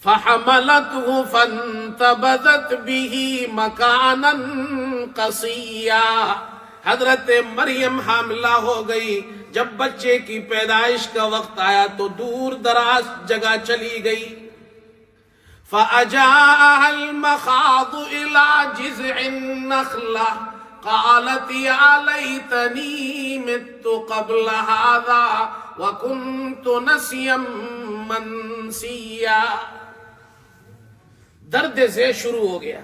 فحملته فانتبذت به مكانا قصيا. حضرت مریم حاملہ ہو گئی. جب بچے کی پیدائش کا وقت آیا تو دور دراز جگہ چلی گئی. فأجاءها المخاض إلى جذع النخلة قالت يا ليتني مت قبل هذا وكنت نسيا منسيا. درد زے شروع ہو گیا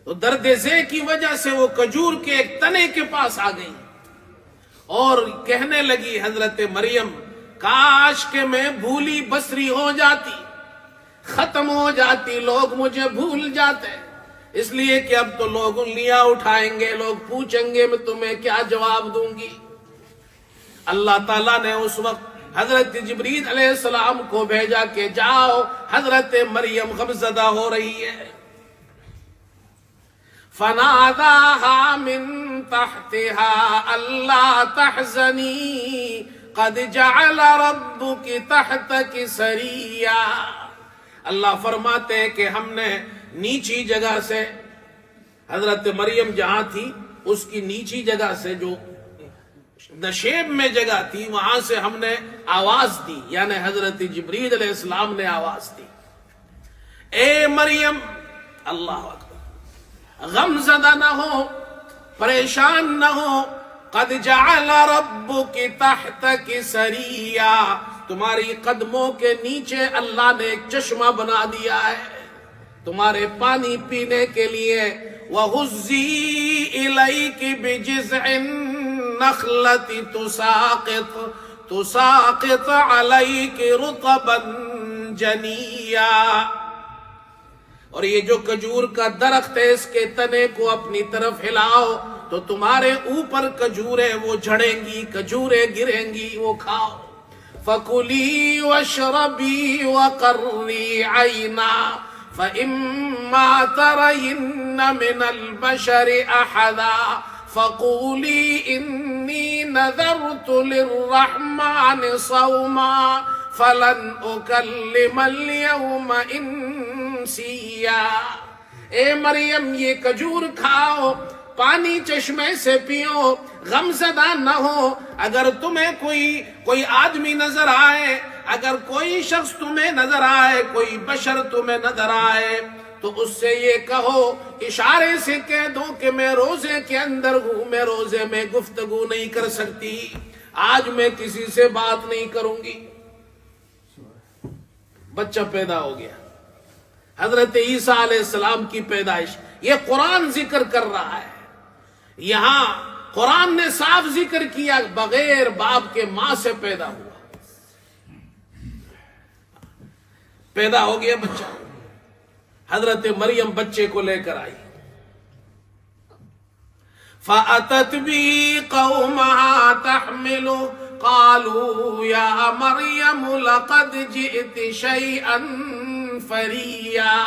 تو درد زے کی وجہ سے وہ کھجور کے ایک تنے کے پاس آ گئی اور کہنے لگی حضرت مریم کاش کہ میں بھولی بسری ہو جاتی، ختم ہو جاتی، لوگ مجھے بھول جاتے. اس لیے کہ اب تو لوگ انگلیاں اٹھائیں گے، لوگ پوچھیں گے میں تمہیں کیا جواب دوں گی. اللہ تعالیٰ نے اس وقت حضرت جبریل علیہ السلام کو بھیجا کہ جاؤ حضرت مریم غمزدہ ہو رہی ہے. فناداها من تحتها ألا تحزني قد جعل ربك تحتك سريا. اللہ فرماتے ہیں کہ ہم نے نیچی جگہ سے، حضرت مریم جہاں تھی اس کی نیچی جگہ سے جو نشیب میں جگہ تھی وہاں سے ہم نے آواز دی، یعنی حضرت جبریل علیہ السلام نے آواز دی، اے مریم، اللہ اکبر، غم زدہ نہ ہو، پریشان نہ ہو، قد جعل ربک تحتک سریا، تمہاری قدموں کے نیچے اللہ نے ایک چشمہ بنا دیا ہے تمہارے پانی پینے کے لیے. وَهُزِّي إِلَيْكِ بِجِذْعِ النَّخْلَةِ تُسَاقِطْ عَلَيْكِ رُطَبًا جَنِيًّا. اور یہ جو کھجور کا درخت ہے اس کے تنے کو اپنی طرف ہلاؤ تو تمہارے اوپر کھجوریں وہ جھڑیں گی، کھجوریں گریں گی، وہ کھاؤ. فَكُلِي وَاشْرَبِي وَقَرِّي عَيْنًا فَإِمَّا تَرَيِنَّ مِنَ الْبَشَرِ أَحَدًا فَقُولِي إِنِّي نَذَرْتُ لِلرَّحْمَنِ صَوْمًا فَلَنْ أُكَلِّمَ الْيَوْمَ إِنسِيًّا. اے مریم یہ کھجور کھاؤ، پانی چشمے سے پیو، غم زدہ نہ ہو. اگر تمہیں کوئی آدمی نظر آئے، اگر کوئی شخص تمہیں نظر آئے، کوئی بشر تمہیں نظر آئے تو اس سے یہ کہو، اشارے سے کہہ دو کہ میں روزے کے اندر ہوں، میں روزے میں گفتگو نہیں کر سکتی، آج میں کسی سے بات نہیں کروں گی. بچہ پیدا ہو گیا، حضرت عیسیٰ علیہ السلام کی پیدائش. یہ قرآن ذکر کر رہا ہے. یہاں قرآن نے صاف ذکر کیا بغیر باپ کے ماں سے پیدا ہوا، پیدا ہو گیا بچہ. حضرت مریم بچے کو لے کر آئی. فَأَتَتْ بِهِ قَوْمَهَا تَحْمِلُهُ قَالُوا يَا مَرْيَمُ لَقَدْ جِئْتِ شَيْئًا فَرِيًّا.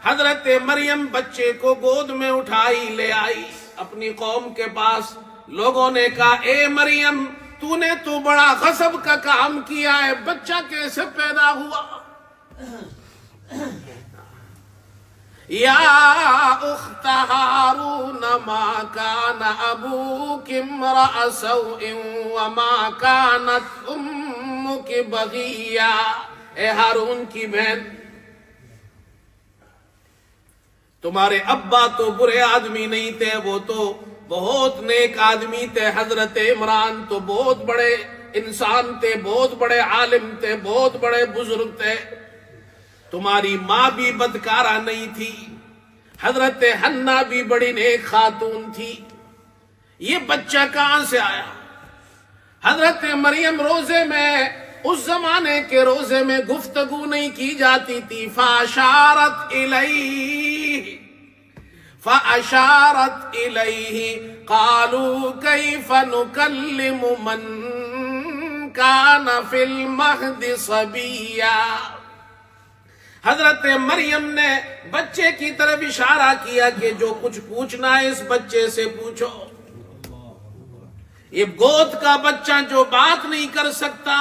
حضرت مریم بچے کو گود میں اٹھائی لے آئی اپنی قوم کے پاس. لوگوں نے کہا اے مریم تو نے تو بڑا غضب کا کام کیا ہے، بچہ کیسے پیدا ہوا؟ یا اخت ہارون ما کان ابوک امرأ سوء وما کانت امک بغیا. اے ہارون کی بہن، تمہارے ابا تو برے آدمی نہیں تھے، وہ تو بہت نیک آدمی تھے. حضرت عمران تو بہت بڑے انسان تھے، بہت بڑے عالم تھے، بہت بڑے بزرگ تھے. تمہاری ماں بھی بدکارہ نہیں تھی، حضرت حنا بھی بڑی نیک خاتون تھی. یہ بچہ کہاں سے آیا؟ حضرت مریم روزے میں، اس زمانے کے روزے میں گفتگو نہیں کی جاتی تھی. فاشارت الیہ فاشارت الیہ قالوا کیف نکلم من کان فی المہد صبیا. حضرت مریم نے بچے کی طرف اشارہ کیا کہ جو کچھ پوچھنا ہے اس بچے سے پوچھو. یہ گود کا بچہ جو بات نہیں کر سکتا،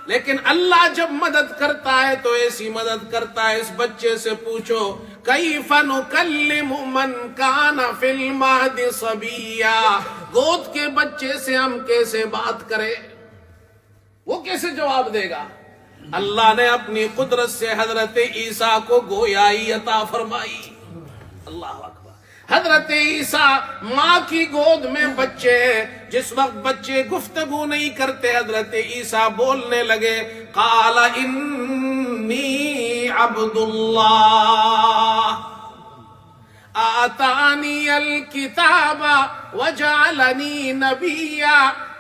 لیکن اللہ جب مدد کرتا ہے تو ایسی مدد کرتا ہے. اس بچے سے پوچھو کیف نکلم من کان فی المہد صبیا، گود کے بچے سے ہم کیسے بات کریں؟ وہ کیسے جواب دے گا؟ اللہ نے اپنی قدرت سے حضرت عیسیٰ کو گویائی عطا فرمائی. اللہ اکبر. حضرت عیسیٰ ماں کی گود میں بچے ہیں. جس وقت بچے گفتگو نہیں کرتے حضرت عیسیٰ بولنے لگے. قال انی عبد اللہ آتانی الکتاب وجعلنی نبیا.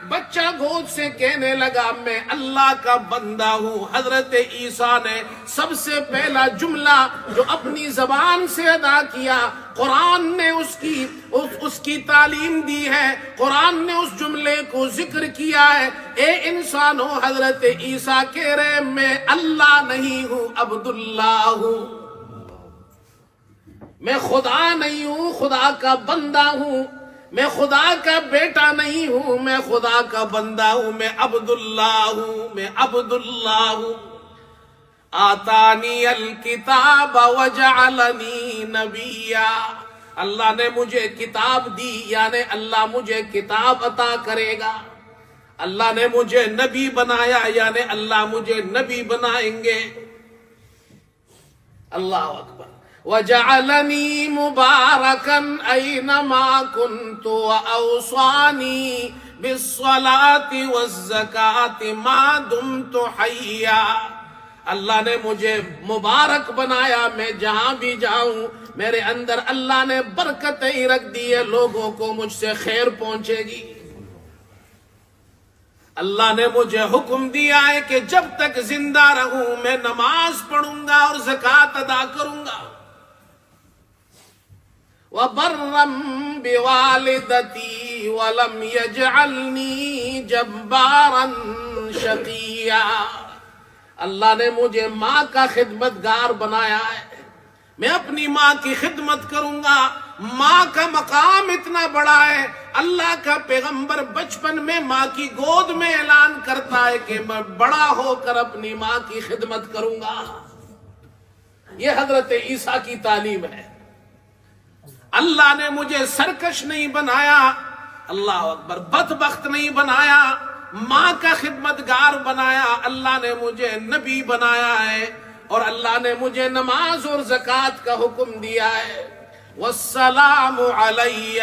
بچہ گود سے کہنے لگا میں اللہ کا بندہ ہوں. حضرت عیسیٰ نے سب سے پہلا جملہ جو اپنی زبان سے ادا کیا، قرآن نے اس کی تعلیم دی ہے، قرآن نے اس جملے کو ذکر کیا ہے. اے انسانوں، حضرت عیسیٰ کہہ رہے میں اللہ نہیں ہوں، عبد اللہ ہوں. میں خدا نہیں ہوں، خدا کا بندہ ہوں. میں خدا کا بیٹا نہیں ہوں، میں خدا کا بندہ ہوں. میں عبد اللہ ہوں، میں عبد اللہ ہوں. آتانی الکتاب وجعلنی نبیا. اللہ نے مجھے کتاب دی، یعنی اللہ مجھے کتاب عطا کرے گا. اللہ نے مجھے نبی بنایا، یعنی اللہ مجھے نبی بنائیں گے. اللہ اکبر. وَجَعَلَنِي مُبَارَكًا أَيْنَمَا كُنْتُ وَأَوْصَانِي بِالصَّلَاةِ وَالزَّكَاةِ مَا دُمْتُ حَيًّا. اللہ نے مجھے مبارک بنایا، میں جہاں بھی جاؤں میرے اندر اللہ نے برکتیں رکھ دی ہے، لوگوں کو مجھ سے خیر پہنچے گی. اللہ نے مجھے حکم دیا ہے کہ جب تک زندہ رہوں میں نماز پڑھوں گا اور زکوٰۃ ادا کروں گا. وَبَرًّا بِوَالِدَتِي وَلَمْ يَجْعَلْنِي جَبَّارًا شَقِيًّا. اللہ نے مجھے ماں کا خدمتگار بنایا ہے، میں اپنی ماں کی خدمت کروں گا. ماں کا مقام اتنا بڑا ہے، اللہ کا پیغمبر بچپن میں ماں کی گود میں اعلان کرتا ہے کہ میں بڑا ہو کر اپنی ماں کی خدمت کروں گا. یہ حضرت عیسیٰ کی تعلیم ہے. اللہ نے مجھے سرکش نہیں بنایا، اللہ اکبر، بدبخت نہیں بنایا، ماں کا خدمتگار بنایا. اللہ نے مجھے نبی بنایا ہے اور اللہ نے مجھے نماز اور زکوٰۃ کا حکم دیا ہے. والسلام علی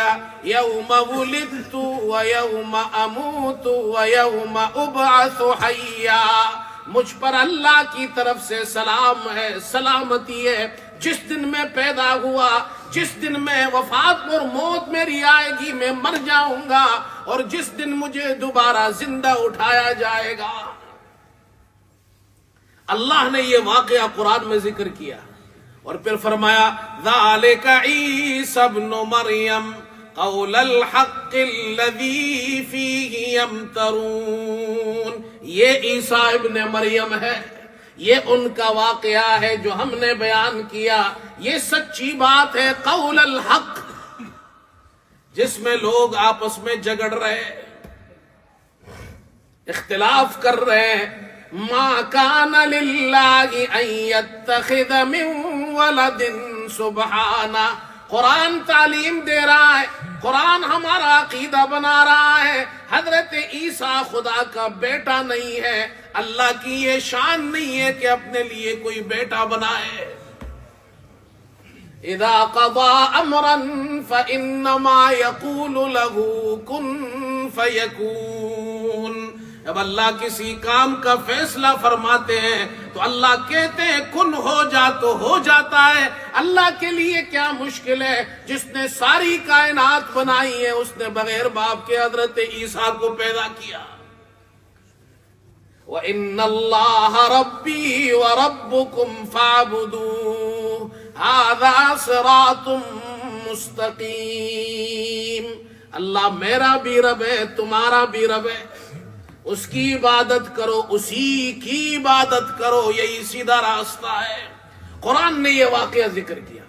یوم ولدت ویوم اموت ویوم ابعث حیا. مجھ پر اللہ کی طرف سے سلام ہے، سلامتی ہے. جس دن میں پیدا ہوا، جس دن میں وفات اور موت میری آئے گی میں مر جاؤں گا، اور جس دن مجھے دوبارہ زندہ اٹھایا جائے گا. اللہ نے یہ واقعہ قرآن میں ذکر کیا اور پھر فرمایا ذالک عیسی ابن مریم قول الحق الذی فیہ یمترون. یہ عیسیٰ ابن مریم ہے، یہ ان کا واقعہ ہے جو ہم نے بیان کیا. یہ سچی بات ہے، قول الحق، جس میں لوگ آپس میں جھگڑ رہے، اختلاف کر رہے ہیں. ما کان للہ ان یتخذ من ولد سبحانہ. قرآن تعلیم دے رہا ہے، قرآن ہمارا عقیدہ بنا رہا ہے. حضرت عیسیٰ خدا کا بیٹا نہیں ہے، اللہ کی یہ شان نہیں ہے کہ اپنے لیے کوئی بیٹا بنائے. اذا قضى امرا فانما يقول له كن فيكون. جب اللہ کسی کام کا فیصلہ فرماتے ہیں تو اللہ کہتے ہیں کن ہو جا تو ہو جاتا ہے. اللہ کے لیے کیا مشکل ہے؟ جس نے ساری کائنات بنائی ہے اس نے بغیر باپ کے حضرت عیسیٰ کو پیدا کیا. وَإِنَّ اللَّهَ رَبِّي وَرَبُّكُمْ فَاعْبُدُوهُ هَذَا صِرَاطٌ مُسْتَقِيمٌ. اللہ میرا بھی رب ہے، تمہارا بھی رب ہے، اس کی عبادت کرو، اسی کی عبادت کرو، یہی سیدھا راستہ ہے. قرآن نے یہ واقعہ ذکر کیا.